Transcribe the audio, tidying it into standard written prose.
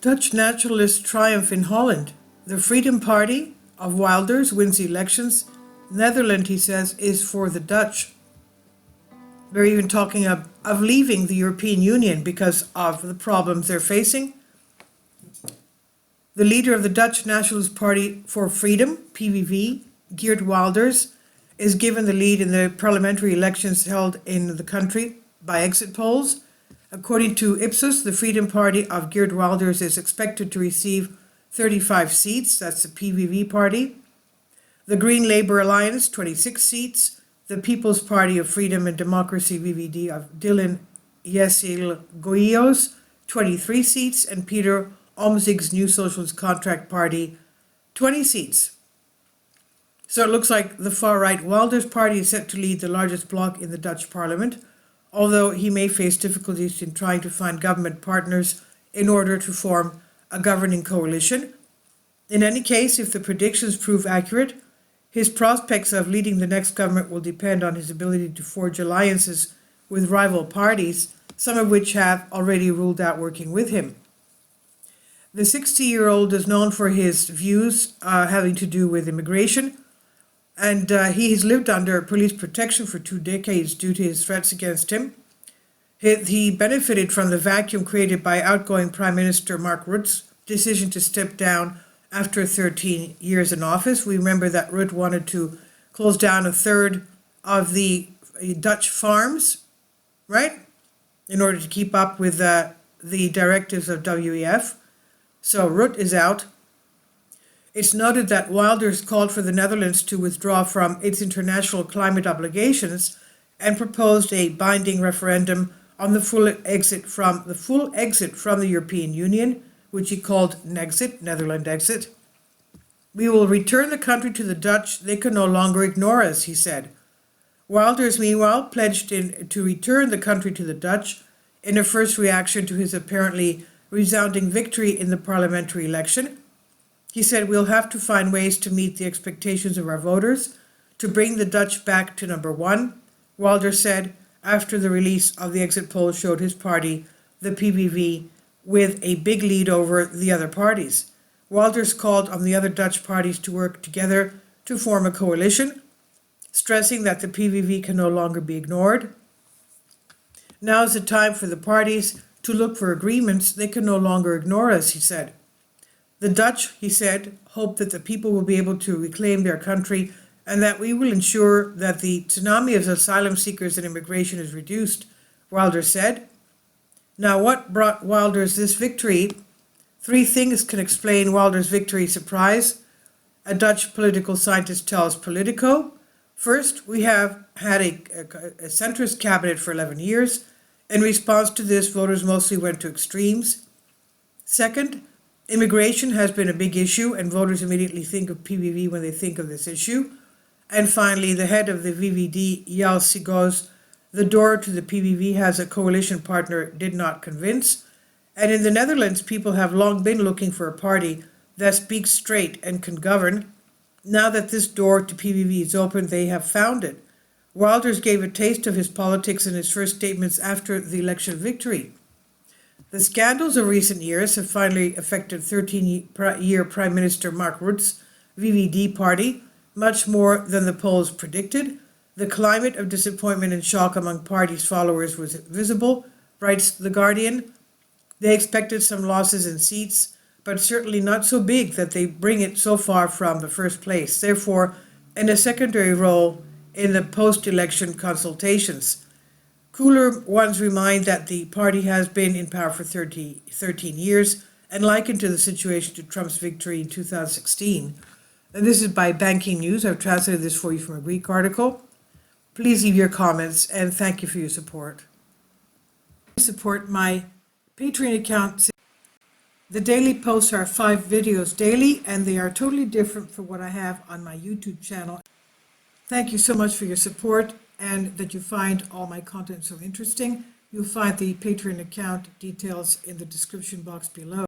Dutch nationalists triumph in Holland. The Freedom Party of Wilders wins the elections. Netherlands, he says, is for the Dutch. They're even talking of leaving the European Union because of the problems they're facing. The leader of the Dutch Nationalist Party for Freedom, PVV, Geert Wilders, is given the lead in the parliamentary elections held in the country by exit polls. According to Ipsos, the Freedom Party of Geert Wilders is expected to receive 35 seats. That's the PVV party. The Green Labour Alliance, 26 seats. The People's Party of Freedom and Democracy, VVD, of Dylan Yesil-Goios, 23 seats. And Peter Omtzig's New Socialist Contract Party, 20 seats. So it looks like the far-right Wilders party is set to lead the largest bloc in the Dutch parliament, although he may face difficulties in trying to find government partners in order to form a governing coalition. In any case, if the predictions prove accurate, his prospects of leading the next government will depend on his ability to forge alliances with rival parties, some of which have already ruled out working with him. The 60-year-old is known for his views having to do with immigration, and he has lived under police protection for 2 decades due to his threats against him. He benefited from the vacuum created by outgoing Prime Minister Mark Rutte's decision to step down after 13 years in office. We remember that Rutte wanted to close down a third of the Dutch farms, right, in order to keep up with the directives of WEF. So Rutte is out. It's noted that Wilders called for the Netherlands to withdraw from its international climate obligations and proposed a binding referendum on the full exit from the European Union, which he called Nexit, Netherlands exit. We will return the country to the Dutch. They can no longer ignore us, he said. Wilders, meanwhile, pledged to return the country to the Dutch in a first reaction to his apparently resounding victory in the parliamentary election. He said, "We'll have to find ways to meet the expectations of our voters, to bring the Dutch back to number one," Wilders said after the release of the exit poll showed his party, the PVV, with a big lead over the other parties. Wilders called on the other Dutch parties to work together to form a coalition, stressing that the PVV can no longer be ignored. Now is the time for the parties to look for agreements. They can no longer ignore us, he said. The Dutch, he said, hope that the people will be able to reclaim their country and that we will ensure that the tsunami of asylum seekers and immigration is reduced, Wilders said. Now, what brought Wilders this victory? 3 things can explain Wilders' victory surprise, a Dutch political scientist tells Politico. First, we have had a centrist cabinet for 11 years. In response to this, voters mostly went to extremes. Second, immigration has been a big issue, and voters immediately think of PVV when they think of this issue. And finally, the head of the VVD, Yesil-Goios, the door to the PVV has a coalition partner did not convince. And in the Netherlands, people have long been looking for a party that speaks straight and can govern. Now that this door to PVV is open, they have found it. Wilders gave a taste of his politics in his first statements after the election victory. The scandals of recent years have finally affected 13-year Prime Minister Mark Rutte's VVD party, much more than the polls predicted. The climate of disappointment and shock among party's followers was visible, writes The Guardian. They expected some losses in seats, but certainly not so big that they bring it so far from the first place, therefore in a secondary role in the post-election consultations. Cooler ones remind that the party has been in power for 13 years and likened to the situation to Trump's victory in 2016. And this is by Banking News. I've translated this for you from a Greek article. Please leave your comments and thank you for your support. Support my Patreon account. The daily posts are 5 videos daily, and they are totally different from what I have on my YouTube channel. Thank you so much for your support and that you find all my content so interesting. You'll find the Patreon account details in the description box below.